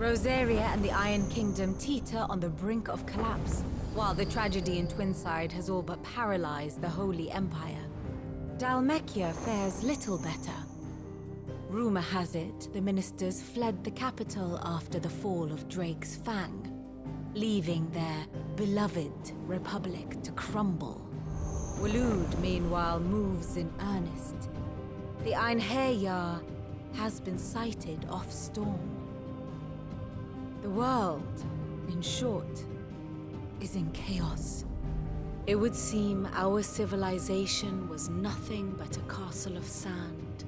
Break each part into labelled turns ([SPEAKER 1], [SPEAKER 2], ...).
[SPEAKER 1] Rosaria and the Iron Kingdom teeter on the brink of collapse, while the tragedy in Twinside has all but paralyzed the Holy Empire. Dhalmekia fares little better. Rumor has it the ministers fled the capital after the fall of Drake's Fang, leaving their beloved republic to crumble. Waloed, meanwhile, moves in earnest. The Einherjar has been sighted off-storm. The world, in short, is in chaos. It would seem our civilization was nothing but a castle of sand,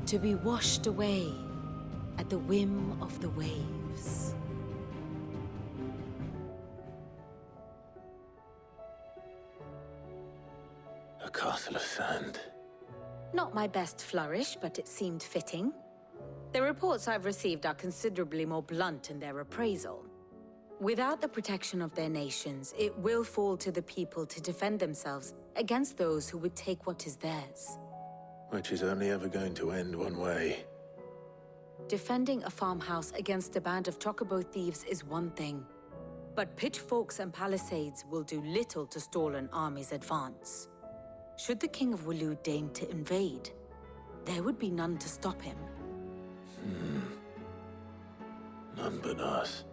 [SPEAKER 1] to be washed away at the whim of the waves.
[SPEAKER 2] A castle of sand.
[SPEAKER 1] Not my best flourish, but it seemed fitting. The reports I've received are considerably more blunt in their appraisal. Without the protection of their nations, it will fall to the people to defend themselves against those who would take what is theirs.
[SPEAKER 2] Which is only ever going to end one way.
[SPEAKER 1] Defending a farmhouse against a band of chocobo thieves is one thing, but pitchforks and palisades will do little to stall an army's advance. Should the King of Waloed deign to invade, there would be none to stop him.
[SPEAKER 2] None but us.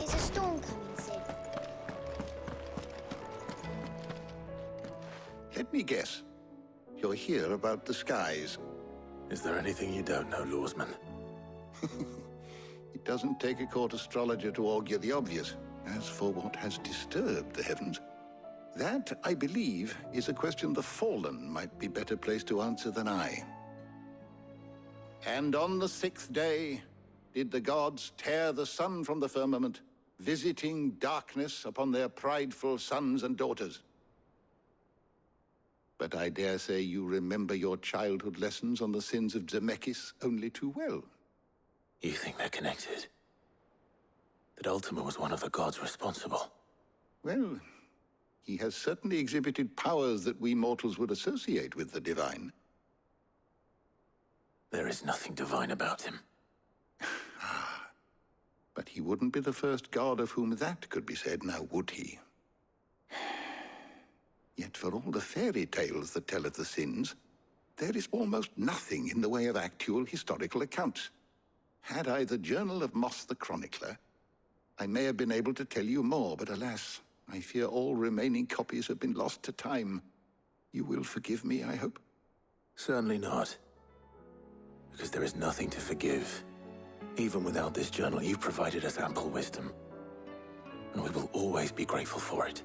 [SPEAKER 3] Is a storm coming soon?
[SPEAKER 4] Let me guess. You're here about the skies.
[SPEAKER 2] Is there anything you don't know, Lawsman?
[SPEAKER 4] It doesn't take a court astrologer to augur the obvious. As for what has disturbed the heavens, that, I believe, is a question the Fallen might be better placed to answer than I. And on the 6th day did the gods tear the sun from the firmament, visiting darkness upon their prideful sons and daughters. But I dare say you remember your childhood lessons on the sins of Zemeckis only too well.
[SPEAKER 2] You think they're connected? That Ultima was one of the gods responsible?
[SPEAKER 4] Well, he has certainly exhibited powers that we mortals would associate with the divine.
[SPEAKER 2] There is nothing divine about him.
[SPEAKER 4] But he wouldn't be the first god of whom that could be said, now would he? Yet for all the fairy tales that tell of the sins, there is almost nothing in the way of actual historical accounts. Had I the Journal of Moss the Chronicler, I may have been able to tell you more, but alas, I fear all remaining copies have been lost to time. You will forgive me, I hope?
[SPEAKER 2] Certainly not. Because there is nothing to forgive. Even without this journal, you've provided us ample wisdom. And we will always be grateful for it.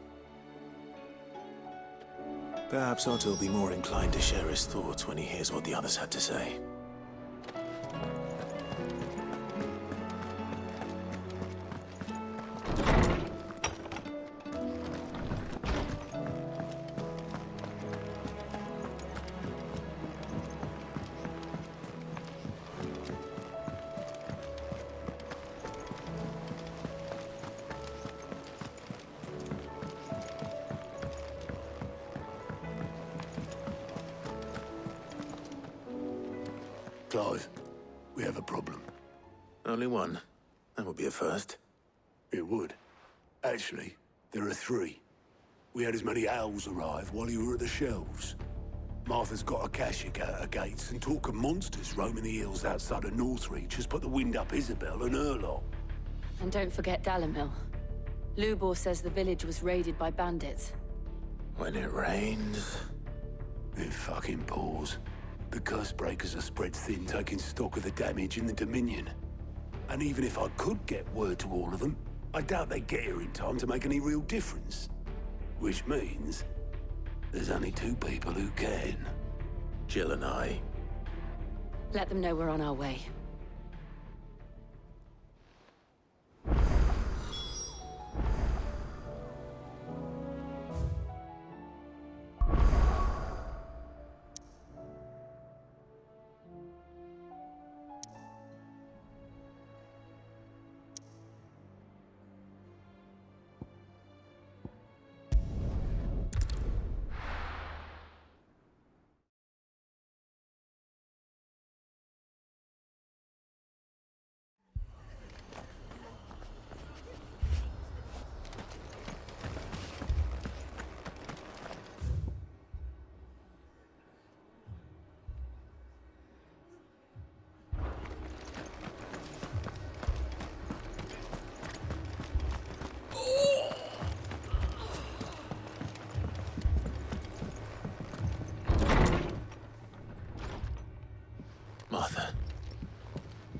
[SPEAKER 2] Perhaps Otto will be more inclined to share his thoughts when he hears what the others had to say.
[SPEAKER 5] Clive, we have a problem.
[SPEAKER 2] Only one. That would be a first.
[SPEAKER 5] It would. Actually, there are three. We had as many owls arrive while you were at the shelves. Martha's got a Kashik out her gates, and talk of monsters roaming the hills outside of Northreach has put the wind up Isabel and her lot.
[SPEAKER 1] And don't forget Dalimil. Lubor says the village was raided by bandits.
[SPEAKER 2] When it rains...
[SPEAKER 5] It fucking pours. The curse breakers are spread thin, taking stock of the damage in the Dominion. And even if I could get word to all of them, I doubt they'd get here in time to make any real difference. Which means there's only two people who can.
[SPEAKER 2] Jill and I.
[SPEAKER 1] Let them know we're on our way.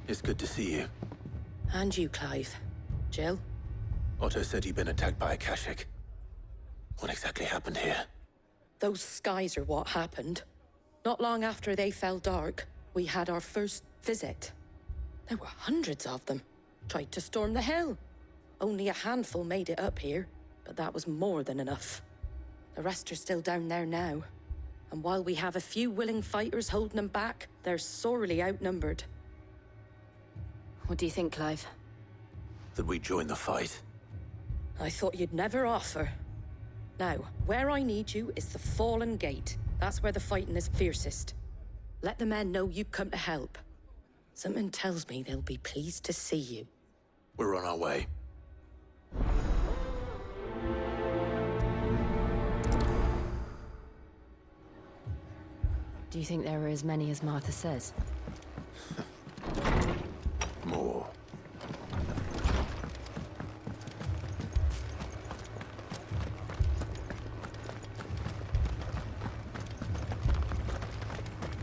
[SPEAKER 2] It's good to see you.
[SPEAKER 3] And you, Clive. Jill?
[SPEAKER 2] Otto said you'd been attacked by a Akashic. What exactly happened here?
[SPEAKER 3] Those skies are what happened. Not long after they fell dark, we had our first visit. There were hundreds of them. Tried to storm the hill. Only a handful made it up here, but that was more than enough. The rest are still down there now. And while we have a few willing fighters holding them back, they're sorely outnumbered.
[SPEAKER 1] What do you think, Clive?
[SPEAKER 2] That we join the fight?
[SPEAKER 3] I thought you'd never offer. Now, where I need you is the Fallen Gate. That's where the fighting is fiercest. Let the men know you've come to help. Something tells me they'll be pleased to see you.
[SPEAKER 2] We're on our way.
[SPEAKER 1] Do you think there are as many as Martha says?
[SPEAKER 2] More.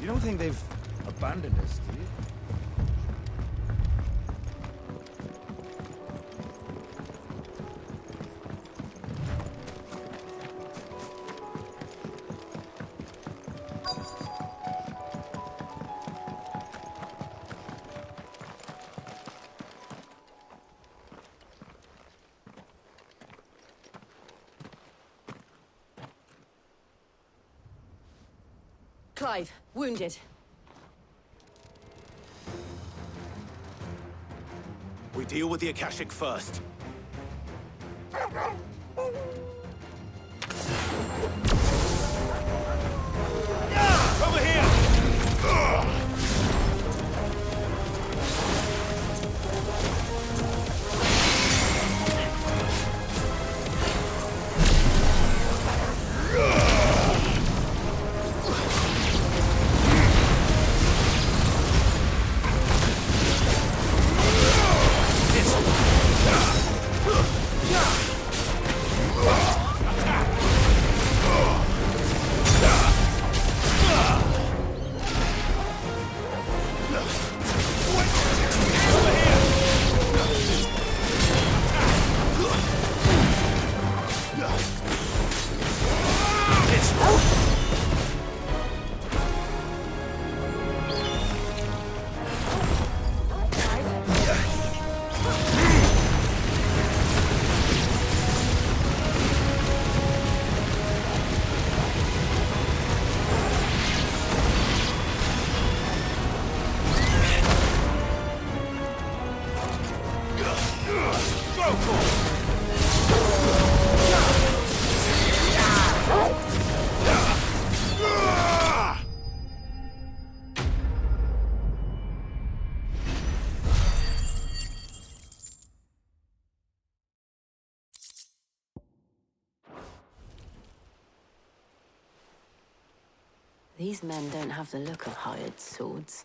[SPEAKER 6] You don't think they've abandoned us, do you?
[SPEAKER 1] Clive, wounded.
[SPEAKER 2] We deal with the Akashic first. Over here!
[SPEAKER 1] These men don't have the look of hired swords.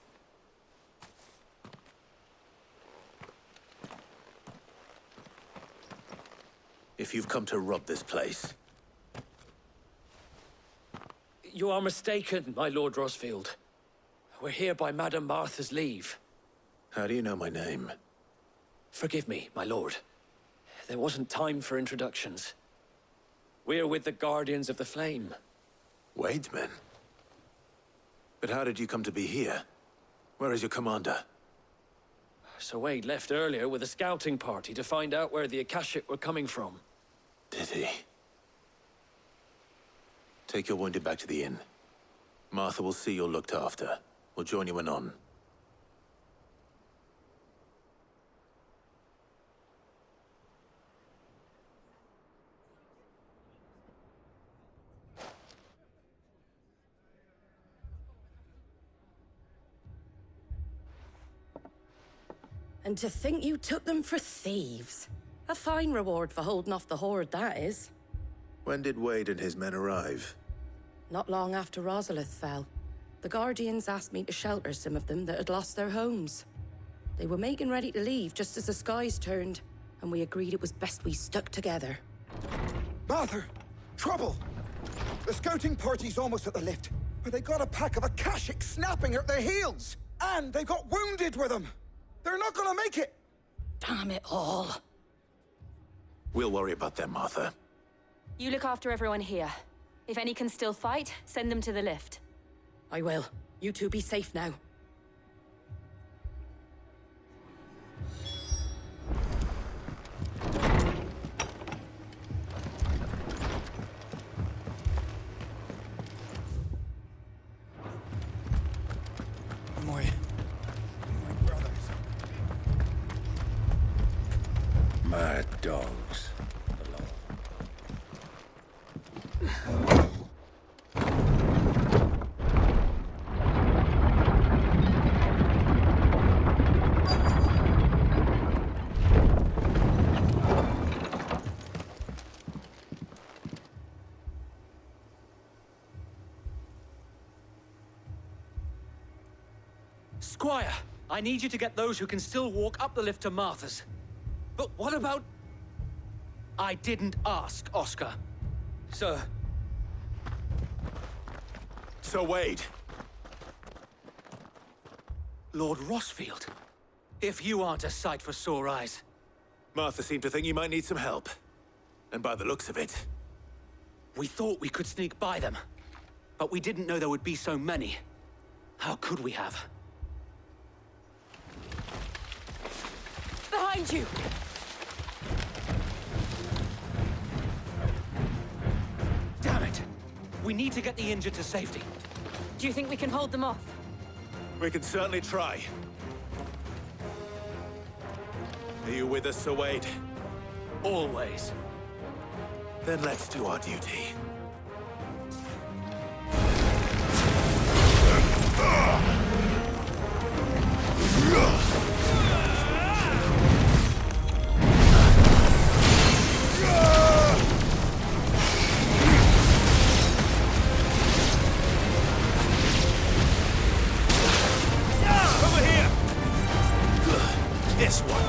[SPEAKER 2] If you've come to rob this place,
[SPEAKER 7] You are mistaken, my Lord Rosfield. We're here by Madame Martha's leave.
[SPEAKER 2] how do you know my name?
[SPEAKER 7] Forgive me, my lord. There wasn't time for introductions. We're with the Guardians of the Flame.
[SPEAKER 2] Wade's men? But how did you come to be here? Where is your commander?
[SPEAKER 7] Sir Wade left earlier with a scouting party to find out where the Akashic were coming from.
[SPEAKER 2] Did he? Take your wounded back to the inn. Martha will see you're looked after. We'll join you anon.
[SPEAKER 3] And to think you took them for thieves. A fine reward for holding off the horde, that is.
[SPEAKER 2] When did Wade and his men arrive?
[SPEAKER 3] Not long after Rosalith fell. The Guardians asked me to shelter some of them that had lost their homes. They were making ready to leave just as the skies turned, and we agreed it was best we stuck together.
[SPEAKER 6] Martha! Trouble! The scouting party's almost at the lift, but they got a pack of Akashic snapping at their heels! And they got wounded with them! They're not gonna make it!
[SPEAKER 3] Damn it all.
[SPEAKER 2] We'll worry about them, Martha.
[SPEAKER 8] You look after everyone here. If any can still fight, send them to the lift.
[SPEAKER 3] I will. You two be safe now.
[SPEAKER 6] My brothers.
[SPEAKER 2] Mad dogs.
[SPEAKER 7] Squire, I need you to get those who can still walk up the lift to Martha's. But what about... I didn't ask, Oscar. Sir.
[SPEAKER 2] So Wade.
[SPEAKER 7] Lord Rossfield. If you aren't a sight for sore eyes.
[SPEAKER 2] Martha seemed to think you might need some help. And by the looks of it...
[SPEAKER 7] We thought we could sneak by them. But we didn't know there would be so many. How could we have?
[SPEAKER 8] Behind you!
[SPEAKER 7] Damn it! We need to get the injured to safety.
[SPEAKER 8] Do you think we can hold them off?
[SPEAKER 2] We can certainly try. Are you with us, Sir Wade?
[SPEAKER 7] Always.
[SPEAKER 2] Then let's do our duty. Over here! This one.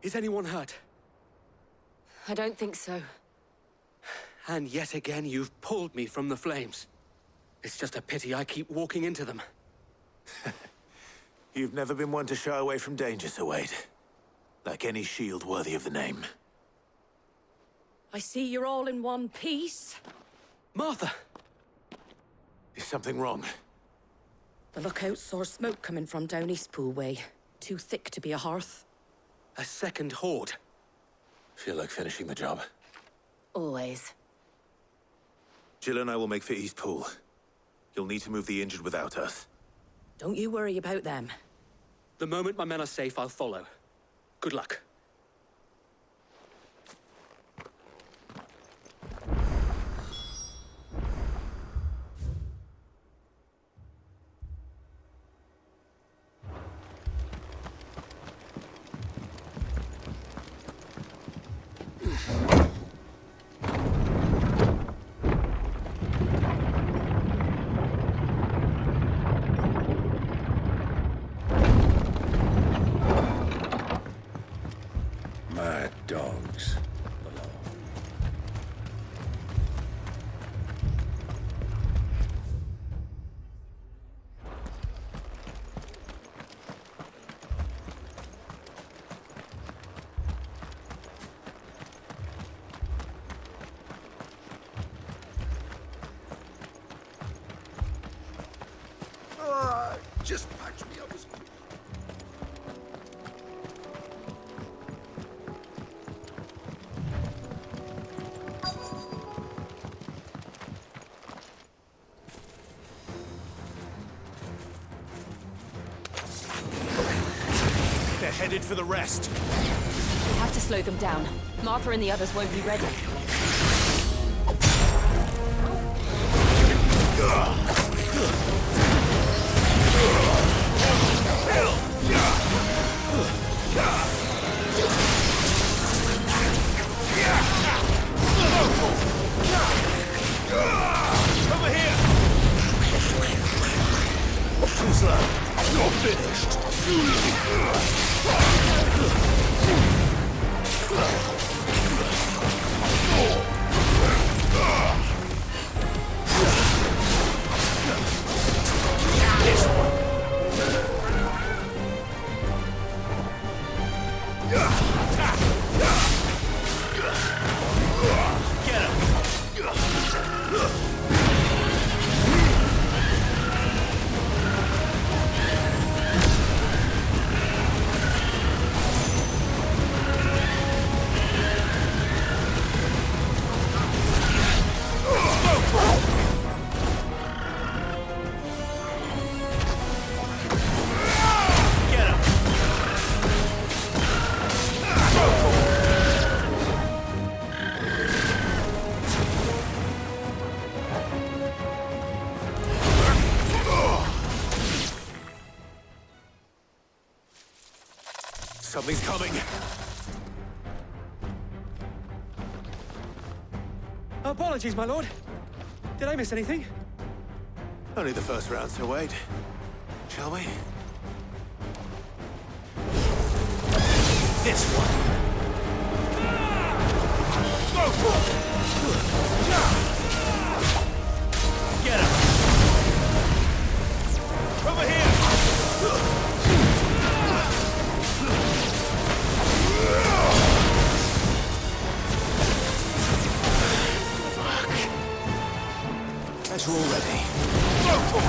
[SPEAKER 7] Is anyone hurt?
[SPEAKER 8] I don't think so.
[SPEAKER 7] And yet again, you've pulled me from the flames. It's just a pity I keep walking into them.
[SPEAKER 2] You've never been one to shy away from danger, Sir Wade. Like any shield worthy of the name.
[SPEAKER 3] I see you're all in one piece.
[SPEAKER 7] Martha!
[SPEAKER 2] Is something wrong?
[SPEAKER 3] The lookout saw smoke coming from down Eastpool way. Too thick to be a hearth.
[SPEAKER 7] A second horde.
[SPEAKER 2] Feel like finishing the job.
[SPEAKER 8] Always.
[SPEAKER 2] Jill and I will make for Eastpool. You'll need to move the injured without us.
[SPEAKER 3] Don't you worry about them.
[SPEAKER 7] The moment my men are safe, I'll follow. Good luck.
[SPEAKER 2] Mad dogs.
[SPEAKER 4] Just patch me up as
[SPEAKER 2] They're headed for the rest.
[SPEAKER 8] We have to slow them down. Martha and the others won't be ready.
[SPEAKER 2] Over here! Too slow. You're finished. This one. Get him. Get him. Something's coming.
[SPEAKER 7] Apologies, my lord. Did I miss anything?
[SPEAKER 2] Only the first round, Sir Wade. Shall we? This one. Go for it. Get him. Over here. As you're all ready. Go for it.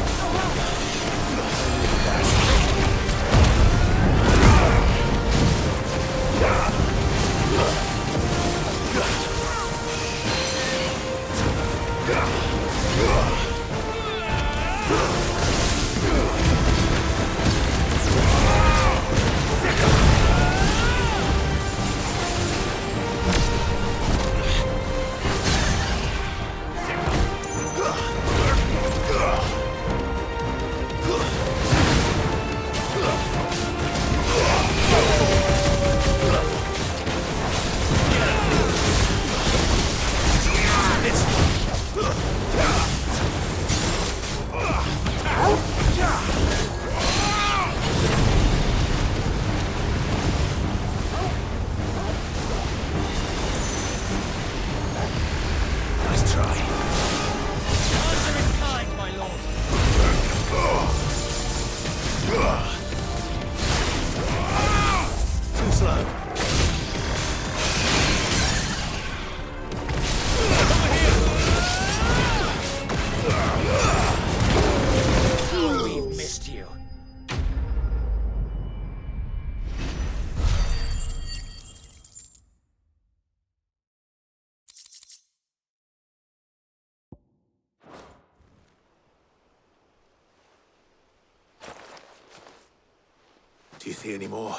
[SPEAKER 2] you see any more?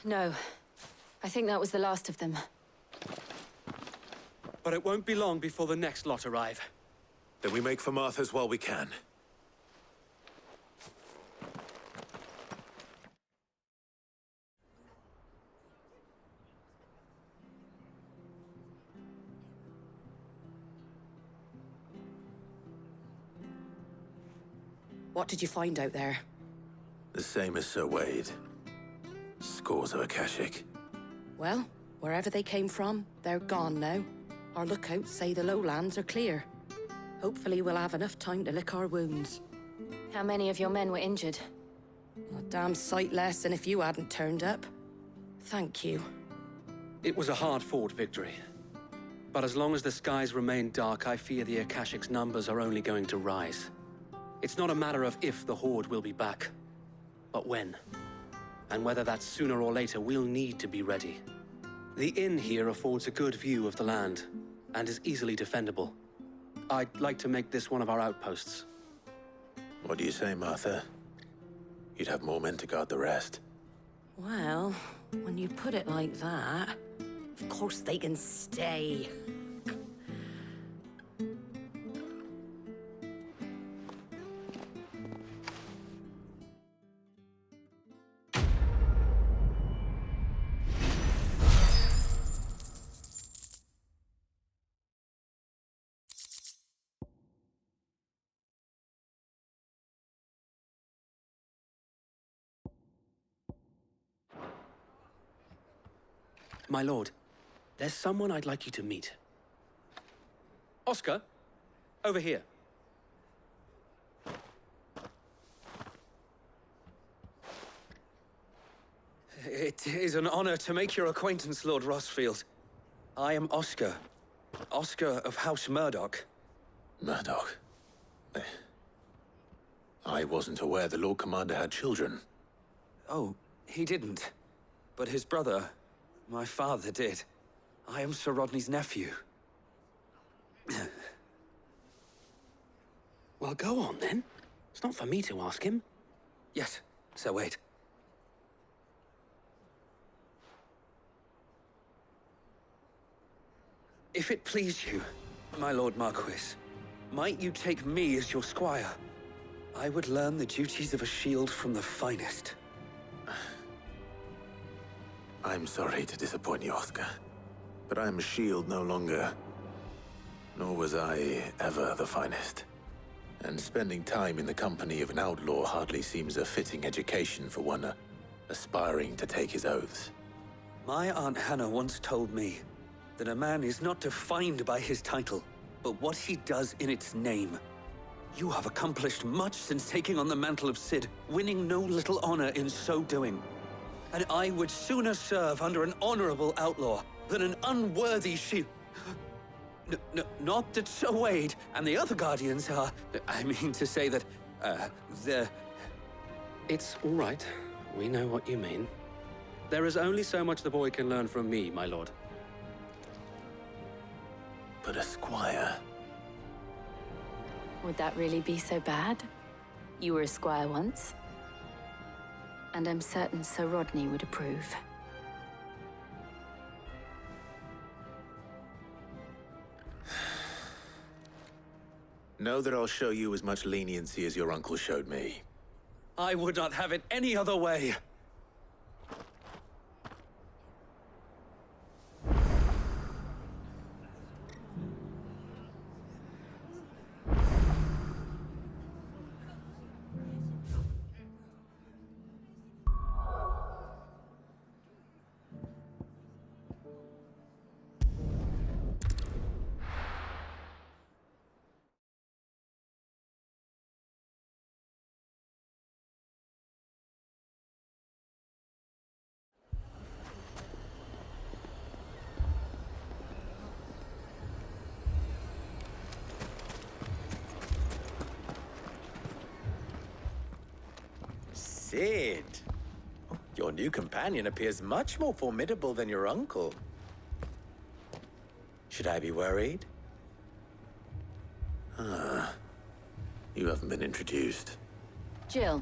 [SPEAKER 8] No. I think that was the last of them.
[SPEAKER 7] But it won't be long before the next lot arrive.
[SPEAKER 2] Then we make for Martha's while we can.
[SPEAKER 3] What did you find out there?
[SPEAKER 2] The same as Sir Wade. Scores of Akashic.
[SPEAKER 3] Well, wherever they came from, they're gone now. Our lookouts say the lowlands are clear. Hopefully we'll have enough time to lick our wounds.
[SPEAKER 8] How many of your men were injured?
[SPEAKER 3] A damn sight less than if you hadn't turned up. Thank you.
[SPEAKER 7] It was a hard-fought victory. But as long as the skies remain dark, I fear the Akashic's numbers are only going to rise. It's not a matter of if the Horde will be back, but when. And whether that's sooner or later, we'll need to be ready. The inn here affords a good view of the land, and is easily defendable. I'd like to make this one of our outposts.
[SPEAKER 2] What do you say, Martha? You'd have more men to guard the rest.
[SPEAKER 3] Well, when you put it like that, of course they can stay.
[SPEAKER 7] My lord, there's someone I'd like you to meet. Oscar, over here.
[SPEAKER 9] It is an honor to make your acquaintance, Lord Rossfield. I am Oscar. Oscar of House Murdoch.
[SPEAKER 2] Murdoch? I wasn't aware the Lord Commander had children.
[SPEAKER 9] Oh, he didn't. But his brother, my father, did. I am Sir Rodney's nephew.
[SPEAKER 7] Well, go on, then. It's not for me to ask him.
[SPEAKER 9] Yes, Sir Wade. If it please you, my Lord Marquis, might you take me as your squire? I would learn the duties of a shield from the finest.
[SPEAKER 2] I'm sorry to disappoint you, Oscar. But I'm a shield no longer. Nor was I ever the finest. And spending time in the company of an outlaw hardly seems a fitting education for one aspiring to take his oaths.
[SPEAKER 9] My Aunt Hannah once told me that a man is not defined by his title, but what he does in its name. You have accomplished much since taking on the mantle of Cid, winning no little honor in so doing. And I would sooner serve under an honorable outlaw than an unworthy shield. Not that Sir Wade and the other Guardians are... I mean to say that, they're...
[SPEAKER 7] It's all right. We know what you mean. There is only so much the boy can learn from me, my lord.
[SPEAKER 2] But a squire...
[SPEAKER 8] Would that really be so bad? You were a squire once. And I'm certain Sir Rodney would approve.
[SPEAKER 2] Know that I'll show you as much leniency as your uncle showed me.
[SPEAKER 9] I would not have it any other way.
[SPEAKER 10] Cid! Your new companion appears much more formidable than your uncle. Should I be worried?
[SPEAKER 2] You haven't been introduced.
[SPEAKER 8] Jill.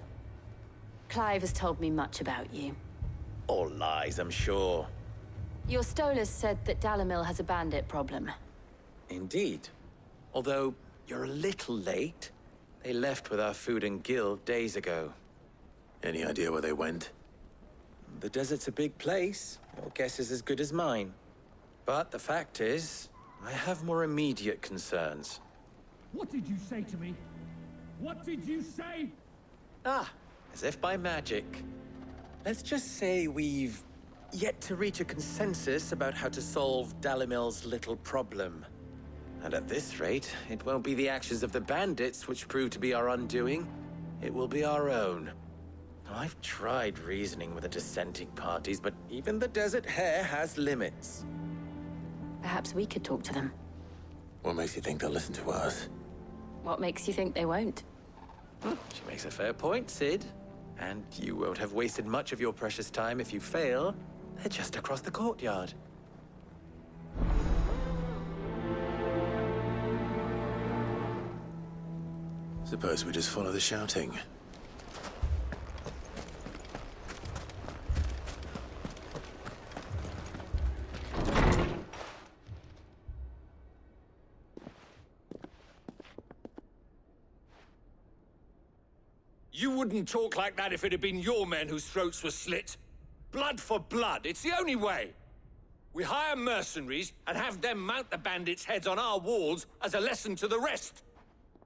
[SPEAKER 8] Clive has told me much about you.
[SPEAKER 10] All lies, I'm sure.
[SPEAKER 8] Your Stolas said that Dalamil has a bandit problem.
[SPEAKER 10] Indeed. Although, you're a little late. They left with our food and guild days ago.
[SPEAKER 2] Any idea where they went?
[SPEAKER 10] The desert's a big place. Your guess is as good as mine. But the fact is, I have more immediate concerns.
[SPEAKER 11] What did you say to me? What did you say?
[SPEAKER 10] Ah, as if by magic. Let's just say we've yet to reach a consensus about how to solve Dalimil's little problem. And at this rate, it won't be the actions of the bandits which prove to be our undoing. It will be our own. I've tried reasoning with the dissenting parties, but even the Desert Hare has limits.
[SPEAKER 8] Perhaps we could talk to them.
[SPEAKER 2] What makes you think they'll listen to us?
[SPEAKER 8] What makes you think they won't?
[SPEAKER 10] She makes a fair point, Sid. And you won't have wasted much of your precious time if you fail. They're just across the courtyard.
[SPEAKER 2] Suppose we just follow the shouting.
[SPEAKER 11] You wouldn't talk like that if it had been your men whose throats were slit. Blood for blood, it's the only way. We hire mercenaries and have them mount the bandits' heads on our walls as a lesson to the rest.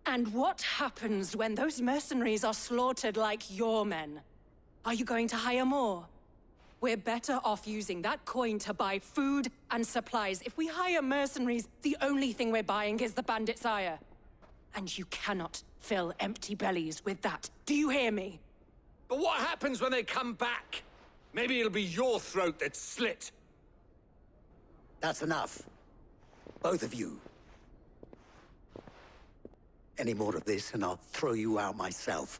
[SPEAKER 12] And what happens when those mercenaries are slaughtered like your men? Are you going to hire more? We're better off using that coin to buy food and supplies. If we hire mercenaries, the only thing we're buying is the bandit's ire. And you cannot fill empty bellies with that. Do you hear me?
[SPEAKER 11] But what happens when they come back? Maybe it'll be your throat that's slit.
[SPEAKER 13] That's enough. Both of you. Any more of this and I'll throw you out myself.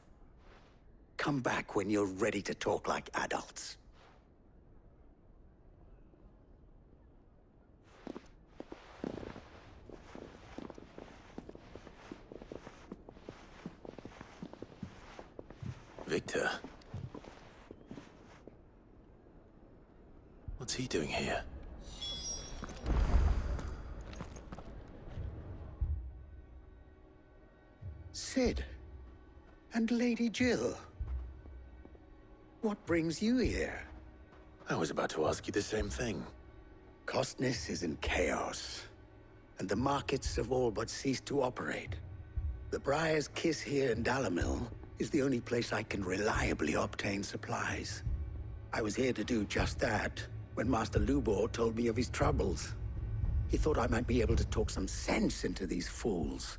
[SPEAKER 13] Come back when you're ready to talk like adults.
[SPEAKER 2] Victor. What's he doing here?
[SPEAKER 13] Sid. And Lady Jill. What brings you here?
[SPEAKER 2] I was about to ask you the same thing.
[SPEAKER 13] Costness is in chaos, and the markets have all but ceased to operate. The Briar's Kiss here in Dalamil is the only place I can reliably obtain supplies. I was here to do just that when Master Lubor told me of his troubles. He thought I might be able to talk some sense into these fools.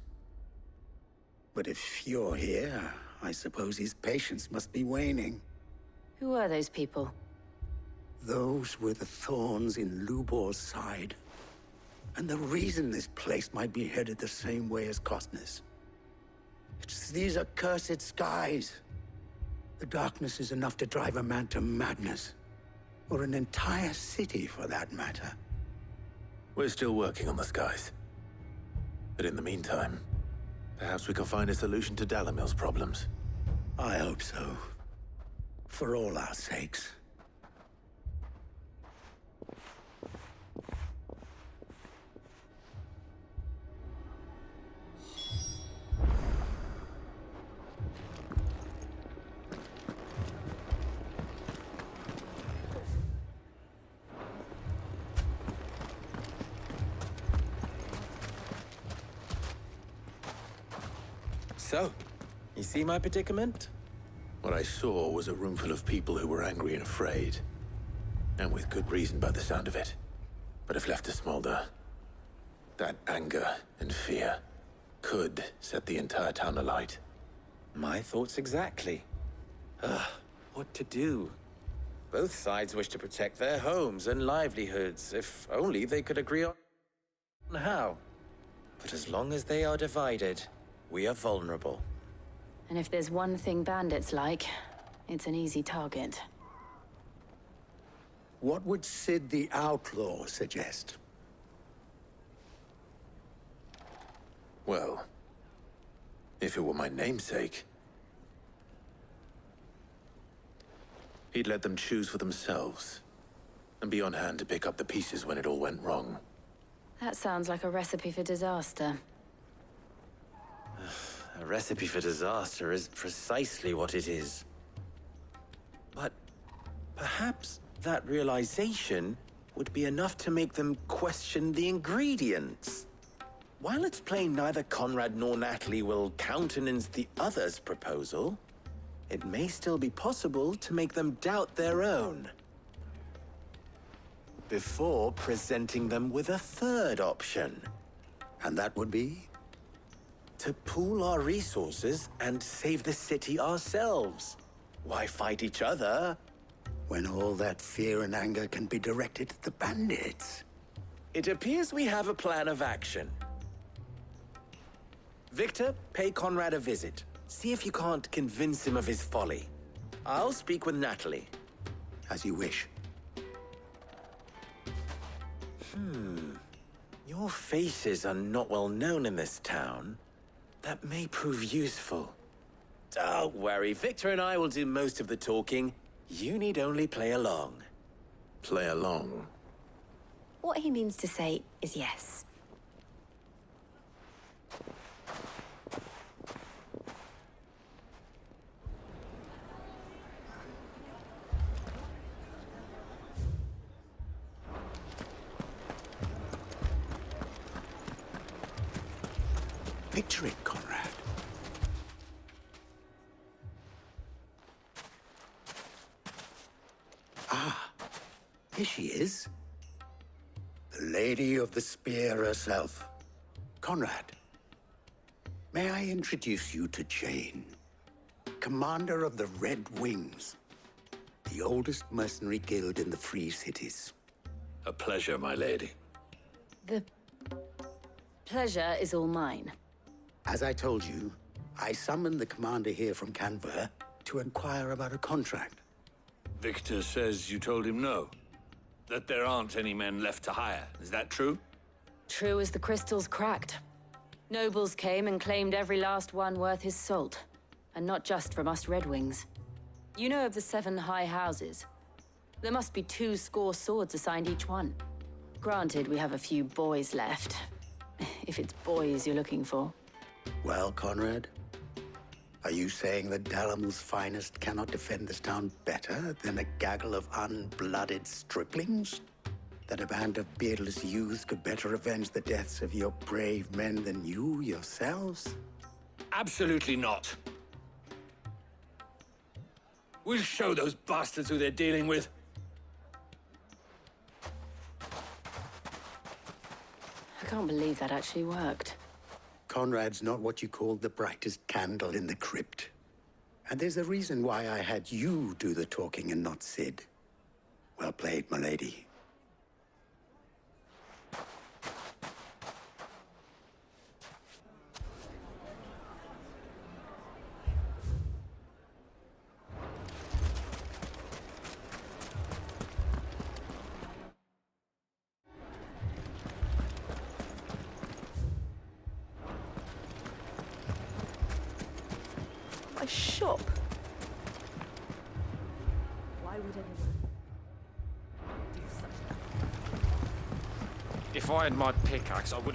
[SPEAKER 13] But if you're here, I suppose his patience must be waning.
[SPEAKER 8] Who are those people?
[SPEAKER 13] Those were the thorns in Lubor's side. And the reason this place might be headed the same way as Costness. It's these accursed skies. The darkness is enough to drive a man to madness. Or an entire city, for that matter.
[SPEAKER 2] We're still working on the skies. But in the meantime, perhaps we can find a solution to Dalamil's problems.
[SPEAKER 13] I hope so. For all our sakes.
[SPEAKER 10] So, you see my predicament?
[SPEAKER 2] What I saw was a room full of people who were angry and afraid. And with good reason by the sound of it. But if left to smolder, that anger and fear could set the entire town alight.
[SPEAKER 10] My thoughts exactly. What to do? Both sides wish to protect their homes and livelihoods, if only they could agree on how. But as long as they are divided, we are vulnerable.
[SPEAKER 8] And if there's one thing bandits like, it's an easy target.
[SPEAKER 13] What would Sid the Outlaw suggest?
[SPEAKER 2] Well, if it were my namesake, He'd let them choose for themselves, and be on hand to pick up the pieces when it all went wrong.
[SPEAKER 8] That sounds like a recipe for disaster.
[SPEAKER 10] A recipe for disaster is precisely what it is. But perhaps that realization would be enough to make them question the ingredients. While it's plain neither Conrad nor Natalie will countenance the other's proposal, it may still be possible to make them doubt their own. Before presenting them with a third option.
[SPEAKER 13] And that would be?
[SPEAKER 10] To pool our resources and save the city ourselves. Why fight each other?
[SPEAKER 13] When all that fear and anger can be directed at the bandits.
[SPEAKER 10] It appears we have a plan of action. Victor, pay Conrad a visit. See if you can't convince him of his folly. I'll speak with Natalie.
[SPEAKER 13] As you wish.
[SPEAKER 10] Your faces are not well known in this town. That may prove useful. Don't worry, Victor and I will do most of the talking. You need only play along.
[SPEAKER 2] Play along?
[SPEAKER 8] What he means to say is yes.
[SPEAKER 13] Picture it, Conrad. Ah, here she is. The Lady of the Spear herself. Conrad, may I introduce you to Jane, commander of the Red Wings, the oldest mercenary guild in the Free Cities.
[SPEAKER 11] A pleasure, my lady.
[SPEAKER 8] The pleasure is all mine.
[SPEAKER 13] As I told you, I summoned the commander here from Canver to inquire about a contract.
[SPEAKER 11] Victor says you told him no. That there aren't any men left to hire. Is that true?
[SPEAKER 8] True as the crystals cracked. Nobles came and claimed every last one worth his salt. And not just from us Red Wings. You know of the 7 high houses. There must be 2 swords assigned each one. Granted, we have a few boys left. If it's boys you're looking for.
[SPEAKER 13] Well, Conrad, are you saying that Dalamil's finest cannot defend this town better than a gaggle of unblooded striplings? That a band of beardless youths could better avenge the deaths of your brave men than you yourselves?
[SPEAKER 11] Absolutely not. We'll show those bastards who they're dealing with.
[SPEAKER 8] I can't believe that actually worked.
[SPEAKER 13] Conrad's not what you called the brightest candle in the crypt. And there's a reason why I had you do the talking and not Sid. Well played, my lady.
[SPEAKER 14] My shop. Why would anyone do such?
[SPEAKER 11] If I had my pickaxe, I would...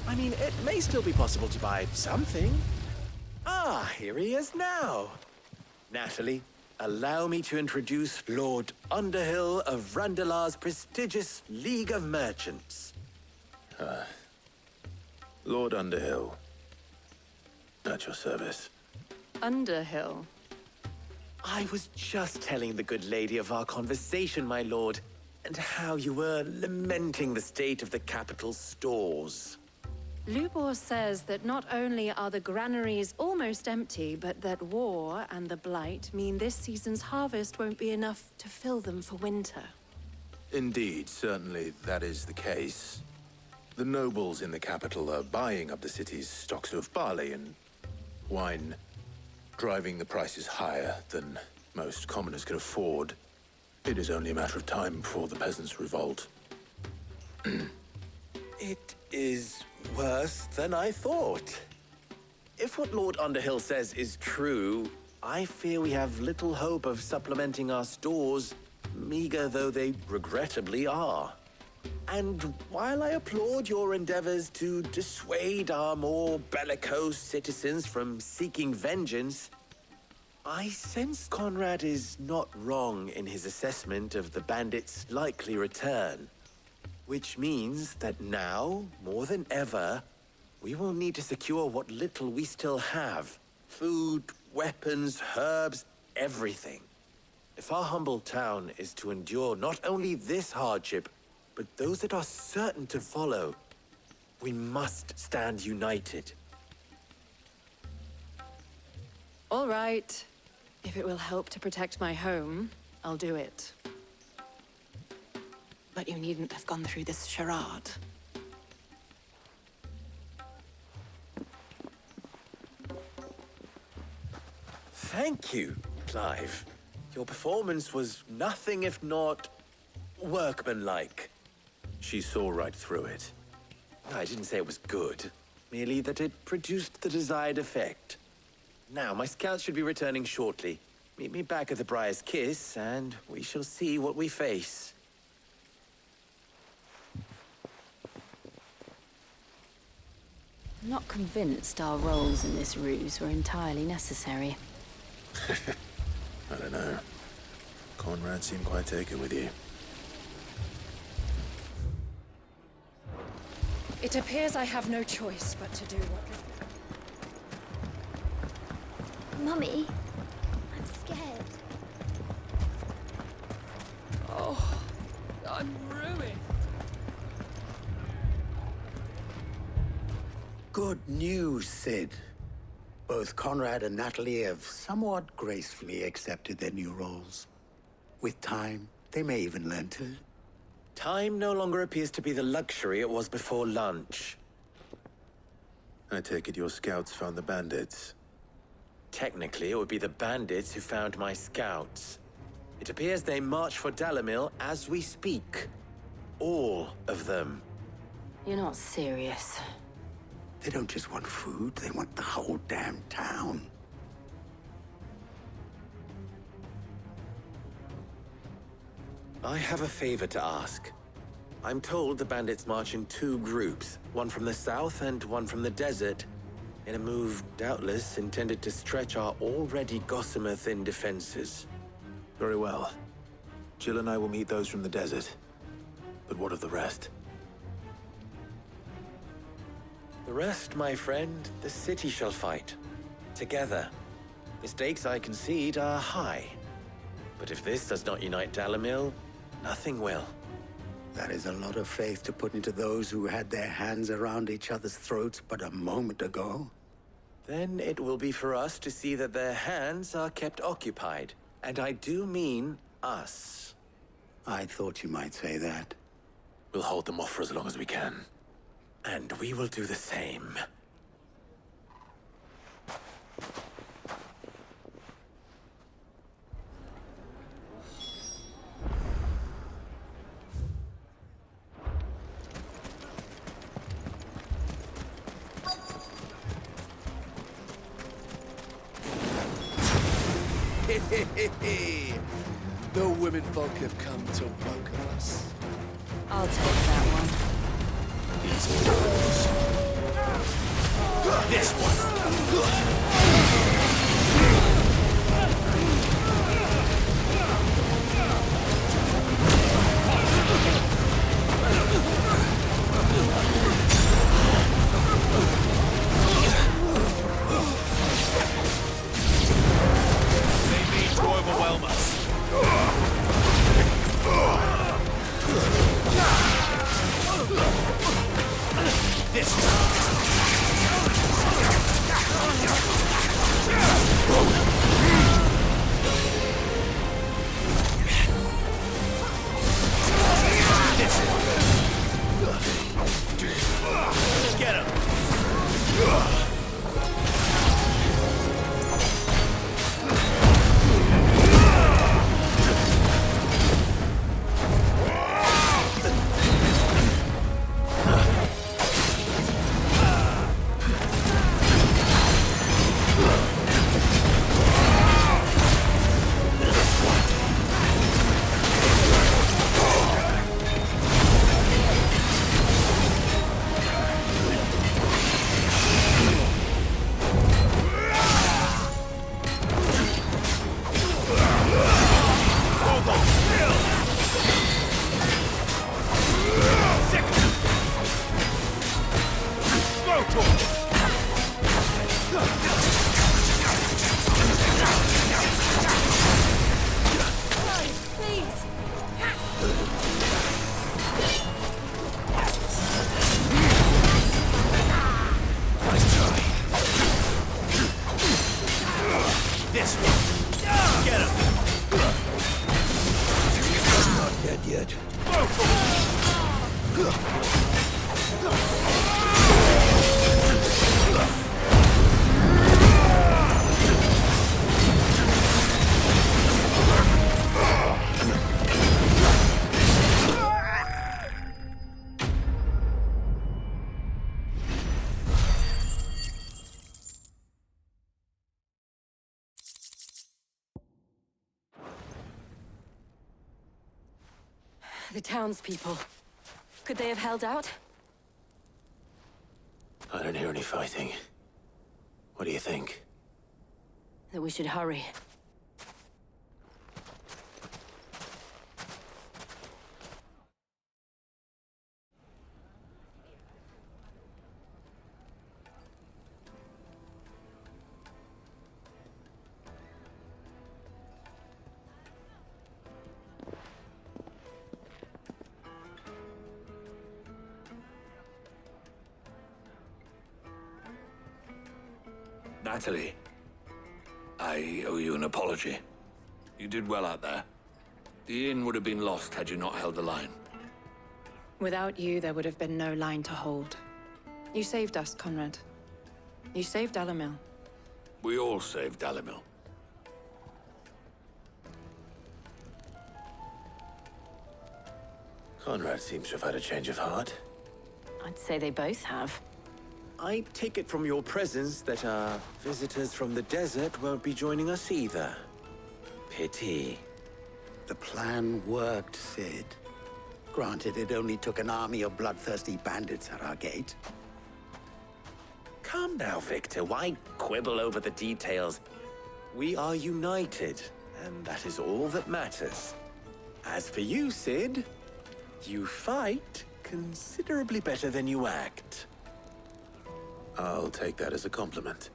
[SPEAKER 10] I mean, it may still be possible to buy something. Ah, here he is now. Natalie, allow me to introduce Lord Underhill of Randalar's prestigious League of Merchants.
[SPEAKER 2] Lord Underhill. At your service.
[SPEAKER 12] Underhill.
[SPEAKER 10] I was just telling the good lady of our conversation, my lord, and how you were lamenting the state of the capital's stores.
[SPEAKER 12] Lubor says that not only are the granaries almost empty, but that war and the Blight mean this season's harvest won't be enough to fill them for winter.
[SPEAKER 2] Indeed, certainly that is the case. The nobles in the capital are buying up the city's stocks of barley and wine, driving the prices higher than most commoners can afford. It is only a matter of time before the peasants revolt.
[SPEAKER 10] It is worse than I thought. If what Lord Underhill says is true, I fear we have little hope of supplementing our stores, meager though they regrettably are. And while I applaud your endeavors to dissuade our more bellicose citizens from seeking vengeance, I sense Conrad is not wrong in his assessment of the bandits' likely return. Which means that now, more than ever, we will need to secure what little we still have. Food, weapons, herbs, everything. If our humble town is to endure not only this hardship, but those that are certain to follow, we must stand united.
[SPEAKER 12] All right. If it will help to protect my home, I'll do it. But you needn't have gone through this charade.
[SPEAKER 10] Thank you, Clive. Your performance was nothing if not workmanlike.
[SPEAKER 2] She saw right through it.
[SPEAKER 10] I didn't say it was good, merely that it produced the desired effect. Now, my scouts should be returning shortly. Meet me back at the Briar's Kiss, and we shall see what we face.
[SPEAKER 8] I'm not convinced our roles in this ruse were entirely necessary.
[SPEAKER 2] I don't know. Conrad seemed quite taken with you.
[SPEAKER 12] It appears I have no choice but to do what...
[SPEAKER 15] Mummy, I'm scared.
[SPEAKER 12] Oh, I'm ruined.
[SPEAKER 13] Good news, Sid. Both Conrad and Natalie have somewhat gracefully accepted their new roles. With time, they may even learn to...
[SPEAKER 10] Time no longer appears to be the luxury it was before lunch.
[SPEAKER 2] I take it your scouts found the bandits.
[SPEAKER 10] Technically, it would be the bandits who found my scouts. It appears they march for Dalimil as we speak. All of them.
[SPEAKER 8] You're not serious.
[SPEAKER 13] They don't just want food, they want the whole damn town.
[SPEAKER 10] I have a favor to ask. I'm told the bandits march in two groups, one from the south and one from the desert, in a move doubtless intended to stretch our already gossamer-thin defenses.
[SPEAKER 2] Very well. Jill and I will meet those from the desert. But what of the rest?
[SPEAKER 10] The rest, my friend, the city shall fight. Together. The stakes, I concede, are high. But if this does not unite Dalimil, nothing will.
[SPEAKER 13] That is a lot of faith to put into those who had their hands around each other's throats but a moment ago.
[SPEAKER 10] Then it will be for us to see that their hands are kept occupied. And I do mean us.
[SPEAKER 13] I thought you might say that.
[SPEAKER 2] We'll hold them off for as long as we can.
[SPEAKER 10] And we will do the same.
[SPEAKER 16] The women folk have come to welcome us.
[SPEAKER 8] I'll take that one.
[SPEAKER 16] It's yours. This one.
[SPEAKER 11] They need to overwhelm us. This
[SPEAKER 8] The townspeople. Could they have held out?
[SPEAKER 2] I don't hear any fighting. What do you think?
[SPEAKER 8] That we should hurry.
[SPEAKER 11] Natalie, I owe you an apology. You did well out there. The inn would have been lost had you not held the line.
[SPEAKER 12] Without you, there would have been no line to hold. You saved us, Conrad. You saved Dalimil.
[SPEAKER 11] We all saved Dalimil.
[SPEAKER 2] Conrad seems to have had a change of heart.
[SPEAKER 8] I'd say they both have.
[SPEAKER 10] I take it from your presence that our visitors from the desert won't be joining us either. Pity.
[SPEAKER 13] The plan worked, Sid. Granted, it only took an army of bloodthirsty bandits at our gate.
[SPEAKER 10] Calm now, Victor. Why quibble over the details? We are united, and that is all that matters. As for you, Sid, you fight considerably better than you act.
[SPEAKER 2] I'll take that as a compliment.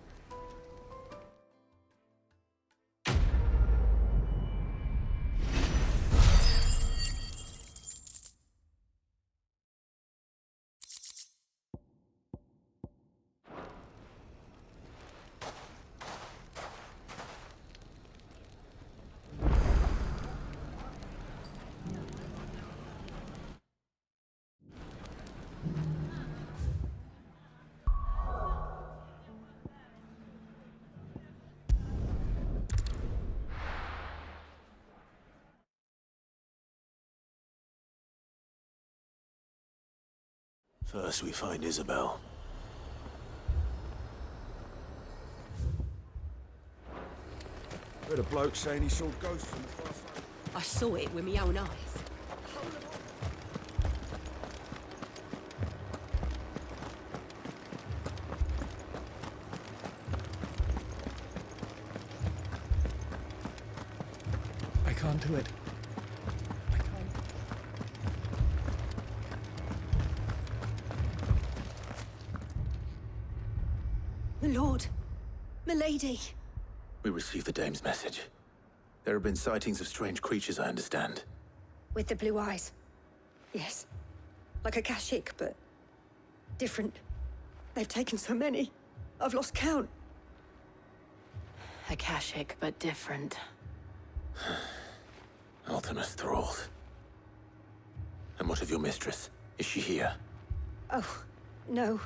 [SPEAKER 2] First we find Isabel.
[SPEAKER 6] Heard a bloke saying he saw ghosts from the far side.
[SPEAKER 17] I saw it with my own eyes.
[SPEAKER 18] I can't do it.
[SPEAKER 17] My lord. Milady.
[SPEAKER 2] We received the dame's message. There have been sightings of strange creatures, I understand.
[SPEAKER 17] With the blue eyes. Yes. Like a Kashik, but different. They've taken so many. I've lost count.
[SPEAKER 8] Akashic, but different.
[SPEAKER 2] Ultimus thralls. And what of your mistress? Is she here?
[SPEAKER 17] Oh, no.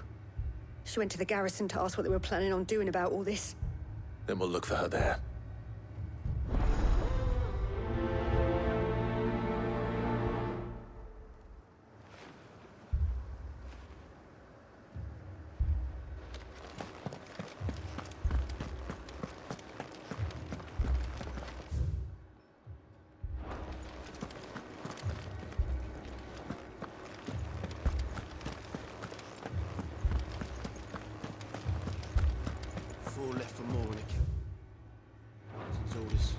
[SPEAKER 17] She went to the garrison to ask what they were planning on doing about all this.
[SPEAKER 2] Then we'll look for her there.
[SPEAKER 16] Four left for Mornick. His orders.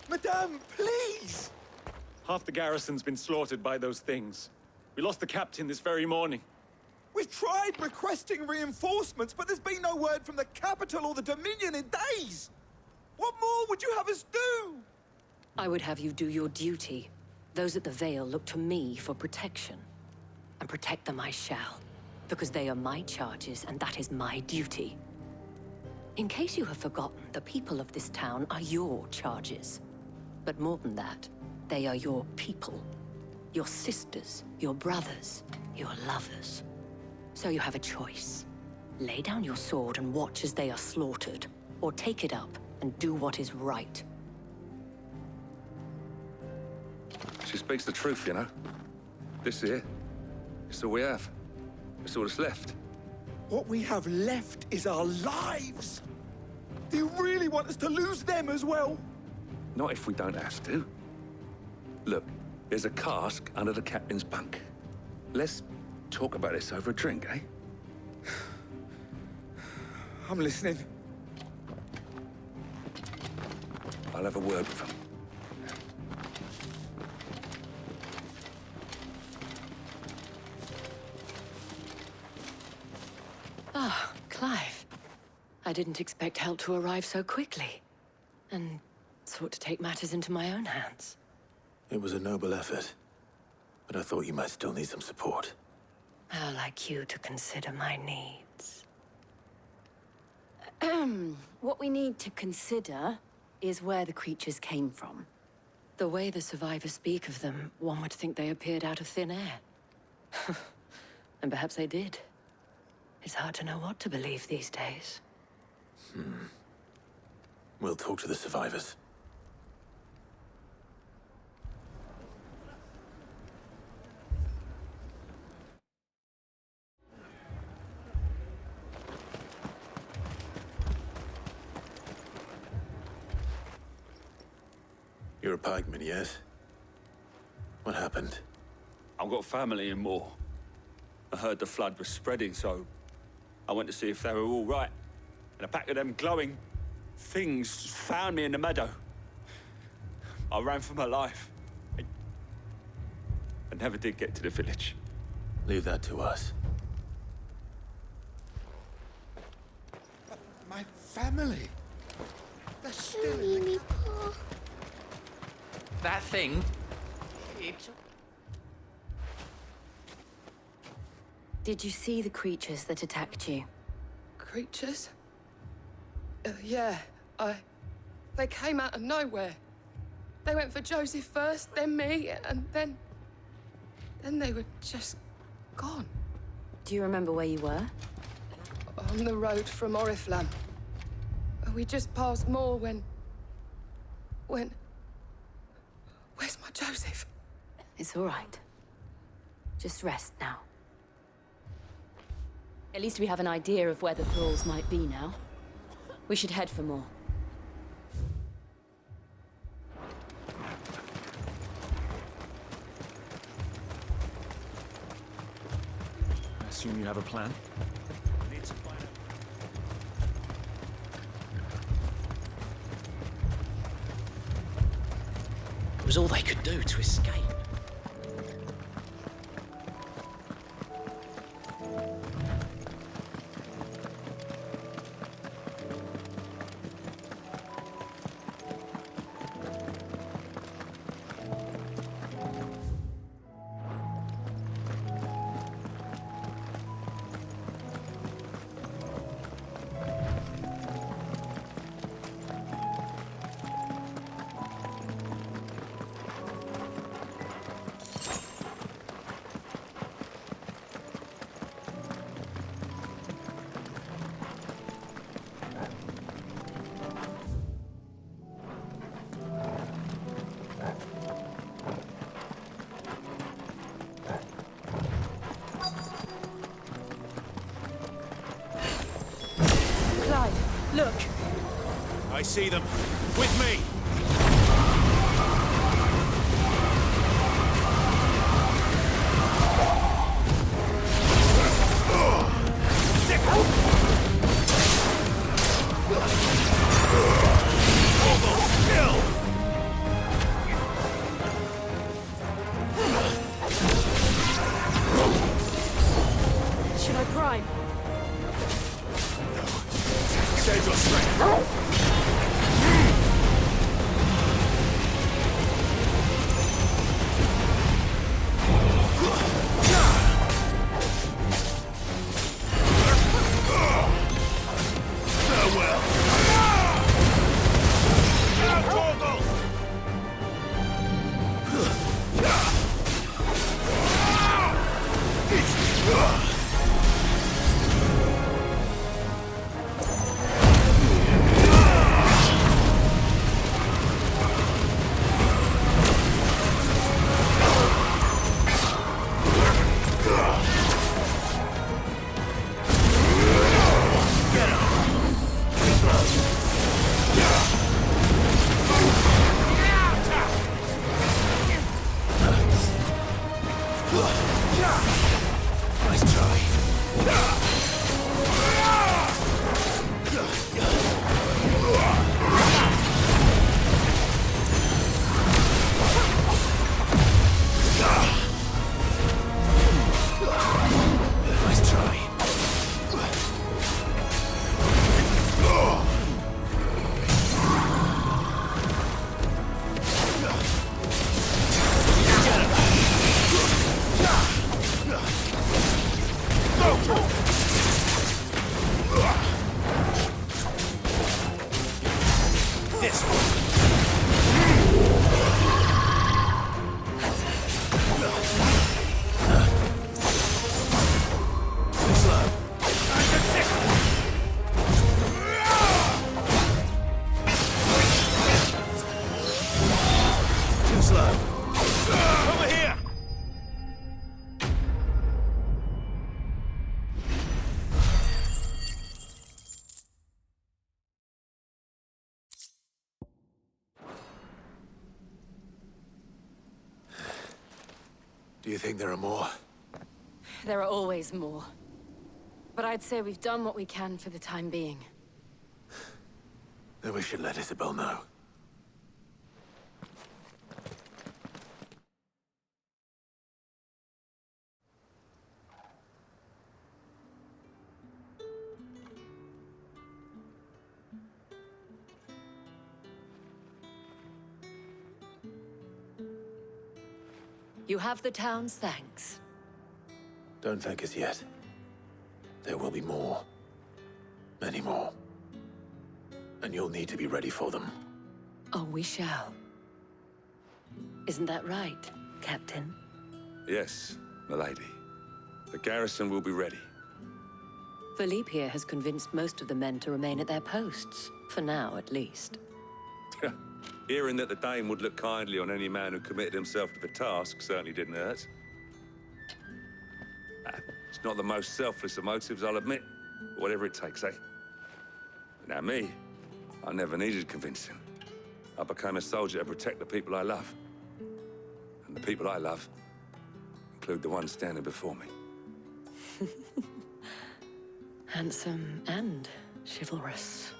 [SPEAKER 6] Madame, please!
[SPEAKER 19] Half the garrison's been slaughtered by those things. We lost the captain this very morning.
[SPEAKER 6] We've tried requesting reinforcements, but there's been no word from the capital or the Dominion in days! What more would you have us do?
[SPEAKER 8] I would have you do your duty. Those at the Vale look to me for protection. And protect them I shall. Because they are my charges, and that is my duty. In case you have forgotten, the people of this town are your charges. But more than that, they are your people. Your sisters, your brothers, your lovers. So you have a choice. Lay down your sword and watch as they are slaughtered, or take it up and do what is right.
[SPEAKER 20] She speaks the truth, you know. This here, it's all we have. It's all that's left.
[SPEAKER 6] What we have left is our lives! Do you really want us to lose them as well?
[SPEAKER 20] Not if we don't have to. Look, there's a cask under the captain's bunk. Let's talk about this over a drink, eh?
[SPEAKER 6] I'm listening.
[SPEAKER 20] I'll have a word with him.
[SPEAKER 8] Ah, Clive. I didn't expect help to arrive so quickly. And sought to take matters into my own hands.
[SPEAKER 2] It was a noble effort, but I thought you might still need some support.
[SPEAKER 8] How like you to consider my needs. What we need to consider is where the creatures came from. The way the survivors speak of them, one would think they appeared out of thin air. And perhaps they did. It's hard to know what to believe these days.
[SPEAKER 2] We'll talk to the survivors. You're a pikeman, yes? What happened?
[SPEAKER 5] I've got family in Moor. I heard the flood was spreading, so I went to see if they were all right. And a pack of them glowing things found me in the meadow. I ran for my life. I never did get to the village.
[SPEAKER 2] Leave that to us.
[SPEAKER 6] My family. They're still in the...
[SPEAKER 10] That thing?
[SPEAKER 8] Did you see the creatures that attacked you?
[SPEAKER 3] Creatures? Yeah, They came out of nowhere. They went for Joseph first, then me, and then they were just gone.
[SPEAKER 8] Do you remember where you were?
[SPEAKER 3] On the road from Oriflamme. We just passed Moor when... Where's my Joseph?
[SPEAKER 8] It's all right. Just rest now. At least we have an idea of where the thralls might be now. We should head for more.
[SPEAKER 19] I assume you have a plan?
[SPEAKER 16] It was all they could do to escape.
[SPEAKER 12] Look!
[SPEAKER 11] I see them. With me!
[SPEAKER 12] Should I prime?
[SPEAKER 11] Save your strength! Counselor! Over here!
[SPEAKER 2] Do you think there are more?
[SPEAKER 8] There are always more. But I'd say we've done what we can for the time being.
[SPEAKER 2] Then we should let Isabel know.
[SPEAKER 8] You have the town's thanks.
[SPEAKER 2] Don't thank us yet. There will be more. Many more. And you'll need to be ready for them.
[SPEAKER 8] Oh, we shall. Isn't that right, Captain?
[SPEAKER 20] Yes, milady. The garrison will be ready.
[SPEAKER 8] Philippe here has convinced most of the men to remain at their posts. For now, at least.
[SPEAKER 20] Hearing that the Dane would look kindly on any man who committed himself to the task certainly didn't hurt. It's not the most selfless of motives, I'll admit. But whatever it takes, eh? But now me, I never needed convincing. I became a soldier to protect the people I love. And the people I love include the ones standing before me.
[SPEAKER 8] Handsome and chivalrous.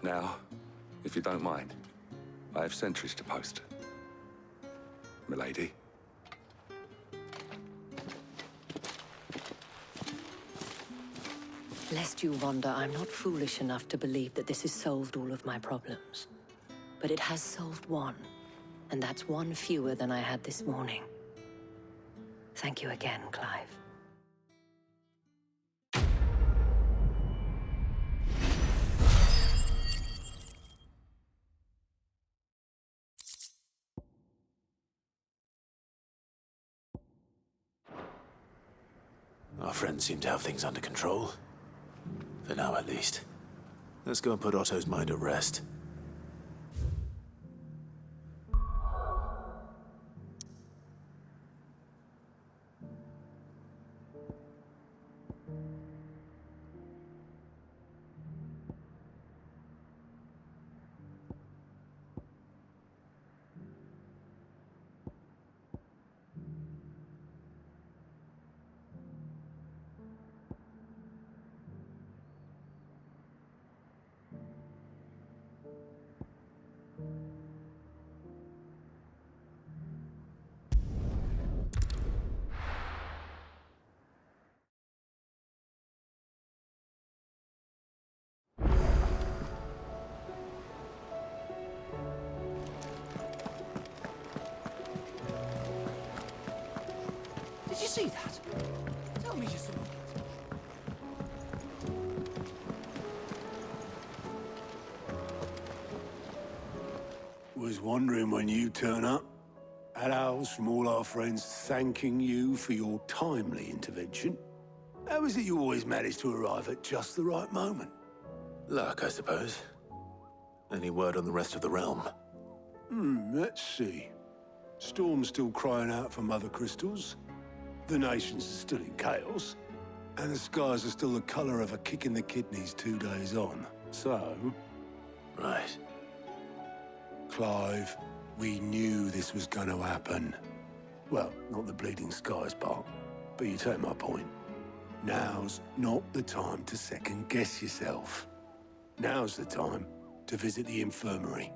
[SPEAKER 20] Now, if you don't mind, I have sentries to post. Milady.
[SPEAKER 8] Lest you wonder, I'm not foolish enough to believe that this has solved all of my problems. But it has solved one, and that's one fewer than I had this morning. Thank you again, Clive.
[SPEAKER 2] Our friends seem to have things under control. For now, at least. Let's go and put Otto's mind at rest.
[SPEAKER 6] Did you see that? Tell me you saw it.
[SPEAKER 5] Was wondering when you turn up. Had owls from all our friends thanking you for your timely intervention. How is it you always manage to arrive at just the right moment?
[SPEAKER 2] Luck, I suppose. Any word on the rest of the realm?
[SPEAKER 5] Let's see. Storm's still crying out for mother crystals. The nations are still in chaos. And the skies are still the color of a kick in the kidneys 2 days on. So...
[SPEAKER 2] Right.
[SPEAKER 5] Clive, we knew this was going to happen. Well, not the bleeding skies part, but you take my point. Now's not the time to second-guess yourself. Now's the time to visit the infirmary.